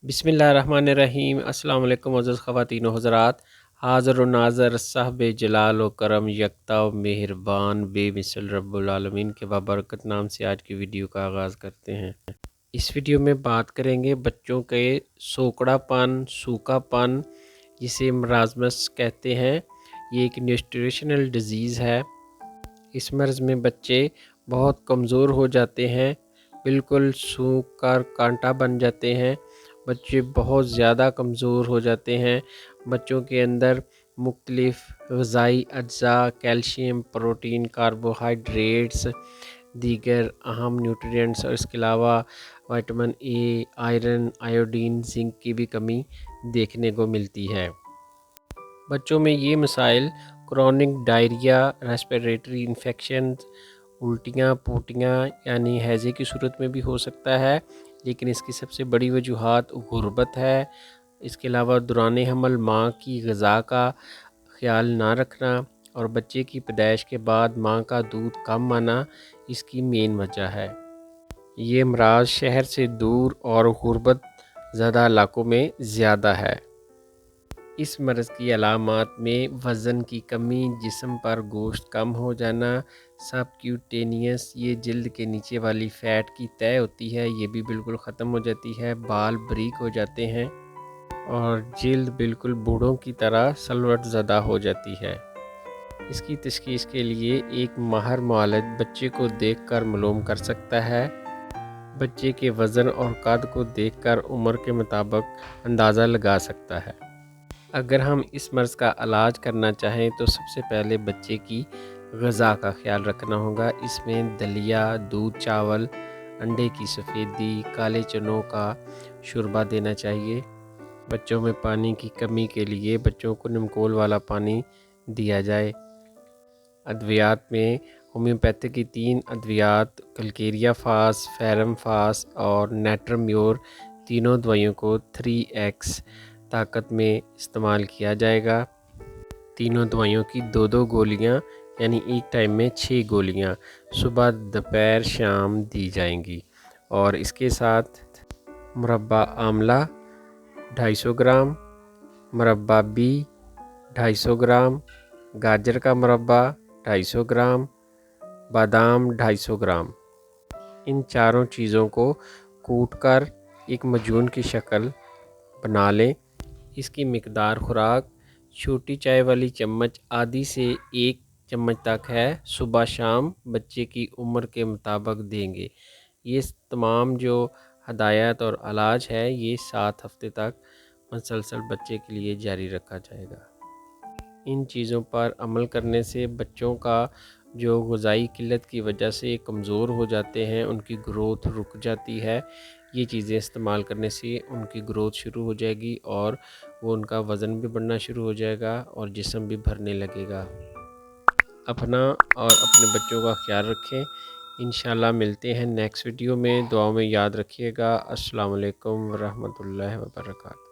بسم اللہ الرحمن الرحیم۔ السلام علیکم معزز خواتین و حضرات، حاضر و ناظر صاحب جلال و کرم یکتا و مہربان بے مثل رب العالمین کے بابرکت نام سے آج کی ویڈیو کا آغاز کرتے ہیں۔ اس ویڈیو میں بات کریں گے بچوں کے سوکڑا پن، سوکھا پن، جسے مرازمس کہتے ہیں۔ یہ ایک نیوٹریشنل ڈیزیز ہے۔ اس مرض میں بچے بہت کمزور ہو جاتے ہیں، بالکل سوکھ کر کانٹا بن جاتے ہیں، بچے بہت زیادہ کمزور ہو جاتے ہیں۔ بچوں کے اندر مختلف غذائی اجزاء، کیلشیم، پروٹین، کاربوہائیڈریٹس، دیگر اہم نیوٹرینٹس اور اس کے علاوہ vitamin A, iron, iodine, zinc کی بھی کمی دیکھنے کو ملتی ہے۔ بچوں میں یہ مسائل کرونک ڈائریا، ریسپیریٹری انفیکشنز، الٹیاں پوٹیاں یعنی ہیضے کی صورت میں بھی ہو سکتا ہے، لیکن اس کی سب سے بڑی وجوہات غربت ہے۔ اس کے علاوہ دوران حمل ماں کی غذا کا خیال نہ رکھنا اور بچے کی پیدائش کے بعد ماں کا دودھ کم آنا اس کی مین وجہ ہے۔ یہ امراض شہر سے دور اور غربت زدہ علاقوں میں زیادہ ہے۔ اس مرض کی علامات میں وزن کی کمی، جسم پر گوشت کم ہو جانا، سب کیوٹینیس، یہ جلد کے نیچے والی فیٹ کی تہ ہوتی ہے، یہ بھی بالکل ختم ہو جاتی ہے، بال باریک ہو جاتے ہیں اور جلد بالکل بوڑھوں کی طرح سلوٹ زدہ ہو جاتی ہے۔ اس کی تشخیص کے لیے ایک ماہر معالج بچے کو دیکھ کر معلوم کر سکتا ہے۔ بچے کے وزن اور قد کو دیکھ کر عمر کے مطابق اندازہ لگا سکتا ہے۔ اگر ہم اس مرض کا علاج کرنا چاہیں تو سب سے پہلے بچے کی غذا کا خیال رکھنا ہوگا۔ اس میں دلیا، دودھ، چاول، انڈے کی سفیدی، کالے چنوں کا شوربہ دینا چاہیے۔ بچوں میں پانی کی کمی کے لیے بچوں کو نمکول والا پانی دیا جائے۔ ادویات میں ہومیوپیتھی کی 3 ادویات کلکیریا فاس، فیرم فاس اور نیٹرمیور، تینوں دوائیوں کو 3x طاقت میں استعمال کیا جائے گا۔ تینوں دوائیوں کی 2 گولیاں یعنی ایک ٹائم میں 6 گولیاں صبح، دوپہر، شام دی جائیں گی، اور اس کے ساتھ مربع آملہ 250 گرام، مربع بی 250 گرام، گاجر کا مربع 250 گرام، بادام 250 گرام۔ ان چاروں چیزوں کو کوٹ کر ایک معجون کی شکل بنا لیں۔ اس کی مقدار خوراک چھوٹی چائے والی چمچ آدھی سے 1 چمچ تک ہے، صبح شام بچے کی عمر کے مطابق دیں گے۔ یہ تمام جو ہدایات اور علاج ہے یہ 7 ہفتے تک مسلسل بچے کے لیے جاری رکھا جائے گا۔ ان چیزوں پر عمل کرنے سے بچوں کا جو غذائی قلت کی وجہ سے کمزور ہو جاتے ہیں، ان کی گروتھ رک جاتی ہے۔ یہ چیزیں استعمال کرنے سے ان کی گروتھ شروع ہو جائے گی اور وہ ان کا وزن بھی بڑھنا شروع ہو جائے گا اور جسم بھی بھرنے لگے گا۔ اپنا اور اپنے بچوں کا خیال رکھیں۔ انشاءاللہ ملتے ہیں نیکسٹ ویڈیو میں، دعاؤں میں یاد رکھیے گا۔ السلام علیکم ورحمۃ اللہ وبرکاتہ۔